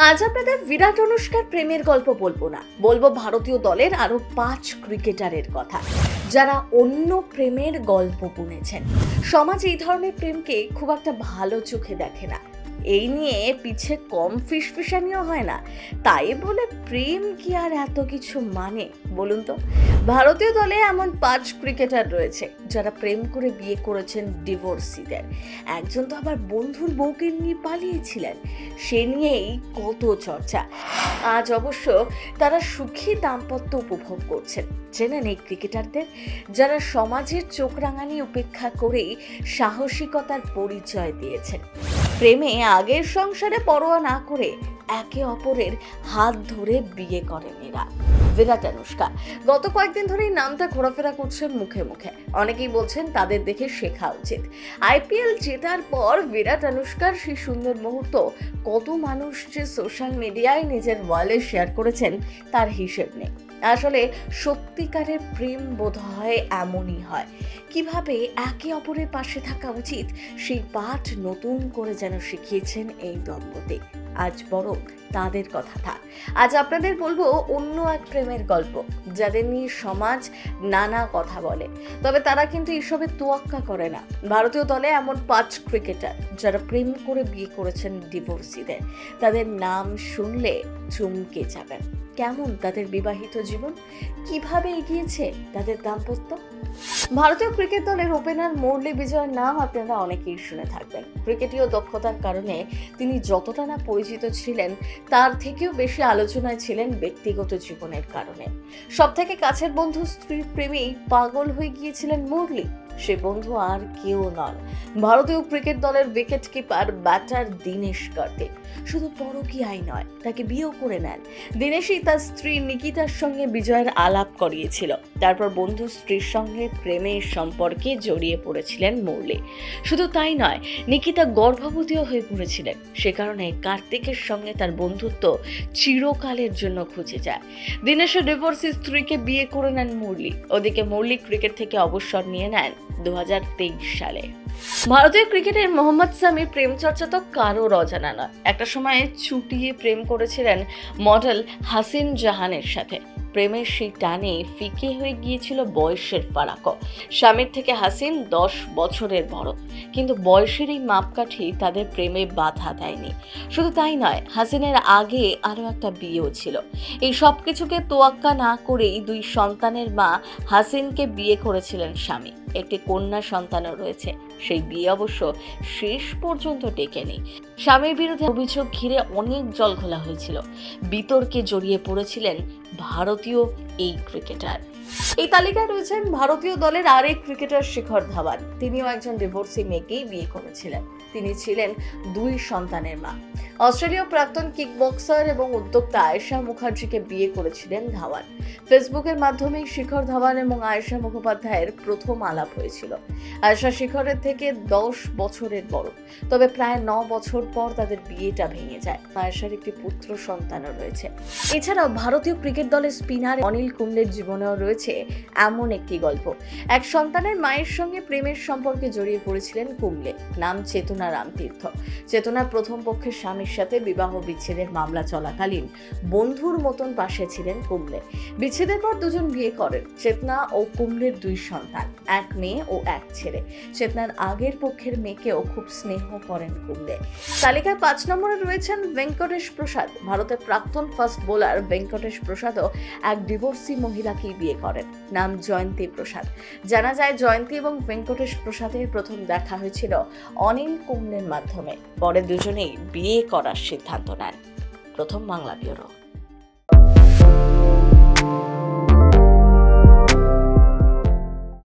আজ আপনাদের বিরাট অনুষ্কার প্রেমের গল্প বলবো না, বলবো ভারতীয় দলের আরো 5 ক্রিকেটারের কথা যারা অন্য প্রেমের গল্প বুনেছেন। সমাজ এই ধরনের প্রেমকে খুব একটা ভালো চোখে দেখে না, এই নিয়ে পিছে কম ফিসফিসানিও হয় না। তাই বলে প্রেম কি আর এত কিছু মানে বলুন তো? ভারতীয় দলে এমন 5 ক্রিকেটার রয়েছে যারা প্রেম করে বিয়ে করেছেন ডিভোর্সিদের। একজন তো আবার বন্ধুর বউকে নিয়ে পালিয়েছিলেন, সে নিয়েই কত চর্চা। আজ অবশ্য তারা সুখী দাম্পত্য উপভোগ করছেন। চেনেন এই ক্রিকেটারদের, যারা সমাজের চোখ রাঙানি উপেক্ষা করেই সাহসিকতার পরিচয় দিয়েছেন। প্রেমে আগের সংসারে পরোয়া না করে একে অপরের হাত ধরে বিয়ে করেন এরা। বিরাট অনুষ্কা গত কয়েকদিন ধরেই নামটা ঘোরাফেরা করছেন মুখে মুখে। অনেকেই বলছেন তাদের দেখে শেখা উচিত। আইপিএল জেতার পর বিরাট অনুষ্কার সেই সুন্দর মুহূর্ত কত মানুষ যে সোশ্যাল মিডিয়ায় নিজের ওয়ালে শেয়ার করেছেন তার হিসেব নেই। আসলে সত্যিকারের প্রেম বোধ হয় এমনই হয়। কিভাবে একে অপরের পাশে থাকা উচিত সেই পাঠ নতুন করে যেন শিখিয়েছেন এই দম্পতি। আজ বরং তাদের কথা থাক, আজ আপনাদের বলবো অন্য এক প্রেমের গল্প, যাদের নিয়ে সমাজ নানা কথা বলে, তবে তারা কিন্তু এসবের তোয়াক্কা করে না। ভারতীয় দলে এমন 5 ক্রিকেটার যারা প্রেম করে বিয়ে করেছেন ডিভোর্সিদের। তাদের নাম শুনলে চমকে যাবেন। কেমন তাদের বিবাহিত জীবন, কিভাবে এগিয়েছে তাদের দাম্পত্য। ভারতীয় ক্রিকেট দলের ওপেনার মুরলী বিজয়ের নাম আপনারা অনেকেই শুনে থাকবেন। ক্রিকেটীয় দক্ষতার কারণে তিনি যতটা না পরিচিত ছিলেন, তার থেকেও বেশি আলোচনায় ছিলেন ব্যক্তিগত জীবনের কারণে। সবথেকে কাছের বন্ধু স্ত্রীর প্রেমেই পাগল হয়ে গিয়েছিলেন মুরলী। সে বন্ধু আর কেউ নন, ভারতীয় ক্রিকেট দলের wicket keeper batter Dinesh Kartik. শুধু পরকীয়াই নয়, তাকে বিয়েও করে নেন। দীনেশই তার স্ত্রী নিকিতার সঙ্গে বিজয়ের আলাপ করিয়েছিল। তারপর বন্ধু স্ত্রীর সঙ্গে প্রেমের সম্পর্কে জড়িয়ে পড়েছিলেন মুরলী। শুধু তাই নয়, নিকিতা গর্ভবতীও হয়ে পড়েছিলেন। সে কারণে কার্তিকের সঙ্গে তার বন্ধুত্ব চিরকালের জন্য খুঁজে যায়। দীনেশের ডিভোর্সি স্ত্রীকে বিয়ে করে নেন মুরলী। ওদিকে মুরলী ক্রিকেট থেকে অবসর নিয়ে নেন 2023 সালে। ভারতীয় ক্রিকেটের মোহাম্মদ সামির প্রেম চর্চা তো কারোর অজানা নয়। একটা সময় চুটিয়ে প্রেম করেছিলেন মডেল হাসিন জাহানের সাথে। প্রেমের সেই টানে ফিকে হয়ে গিয়েছিল বয়সের ফারাকও। স্বামীর থেকে হাসিন 10 বছরের বড়, কিন্তু বয়সের এই মাপকাঠি তাদের প্রেমে বাধা দেয়নি। শুধু তাই নয়, হাসিনের আগে আরও একটা বিয়েও ছিল। এই সব কিছুকে তোয়াক্কা না করেই 2 সন্তানের মা হাসিনকে বিয়ে করেছিলেন স্বামী। একটি কন্যা সন্তানও রয়েছে। সেই বিয়ে অবশ্য শেষ পর্যন্ত টেকেনি। স্বামীর বিরুদ্ধে অভিযোগ ঘিরে অনেক জলঘোলা হয়েছিল। বিতর্কে জড়িয়ে পড়েছিলেন ভারতীয় এই ক্রিকেটার। এই তালিকায় রয়েছেন ভারতীয় দলের আরেক ক্রিকেটার শিখর ধাওয়ান। তিনিও একজন ডিভোর্সি মেয়েকেই বিয়ে করেছিলেন। তিনি ছিলেন 2 সন্তানের মা। অস্ট্রেলীয় প্রাক্তন কিকবক্সার এবং উদ্যোক্তা আয়েশা মুখার্জিকে বিয়ে করেছিলেন ধাওয়ান। ফেসবুকের মাধ্যমেই শিখর ধাওয়ান এবং আয়েশা মুখোপাধ্যায়ের প্রথম আলাপ হয়েছিল। আয়েশা শিখরের থেকে 10 বছরের বড়, তবে প্রায় 9 বছর পর তাদের বিয়েটা ভেঙে যায়। আয়েশার একটি পুত্র সন্তানও রয়েছে। এছাড়াও ভারতীয় ক্রিকেট দলের স্পিনার অনিল কুম্বলের জীবনেও রয়েছে এমন একটি গল্প। এক সন্তানের মায়ের সঙ্গে প্রেমের সম্পর্কে জড়িয়ে পড়েছিলেন কুম্বলে। নাম চেতনা রামতীর্থ। চেতনার প্রথম পক্ষের স্বামীর সাথে বিবাহ বিচ্ছেদের মামলা চলাকালীন বন্ধুর মতন পাশে ছিলেন কুম্বলে। বিচ্ছেদের পর দুজন বিয়ে করেন। চেতনা ও কুম্বলের 2 সন্তান, এক মেয়ে ও এক ছেলে। চেতনার আগের পক্ষের মেয়েকেও খুব স্নেহ করেন কুম্বলে। তালিকায় 5 নম্বরে রয়েছেন ভেঙ্কটেশ প্রসাদ। ভারতের প্রাক্তন ফাস্ট বোলার ভেঙ্কটেশ প্রসাদও এক ডিভোর্সি মহিলাকেই বিয়ে করেন। নাম জয়ন্তী প্রসাদ। জানা যায় জয়ন্তী এবং ভেঙ্কটেশ প্রসাদের প্রথম দেখা হয়েছিল অনিল কুম্বলের মাধ্যমে। পরে দুজনেই বিয়ে করার সিদ্ধান্ত নেন। প্রথম বাংলা ব্যুরো।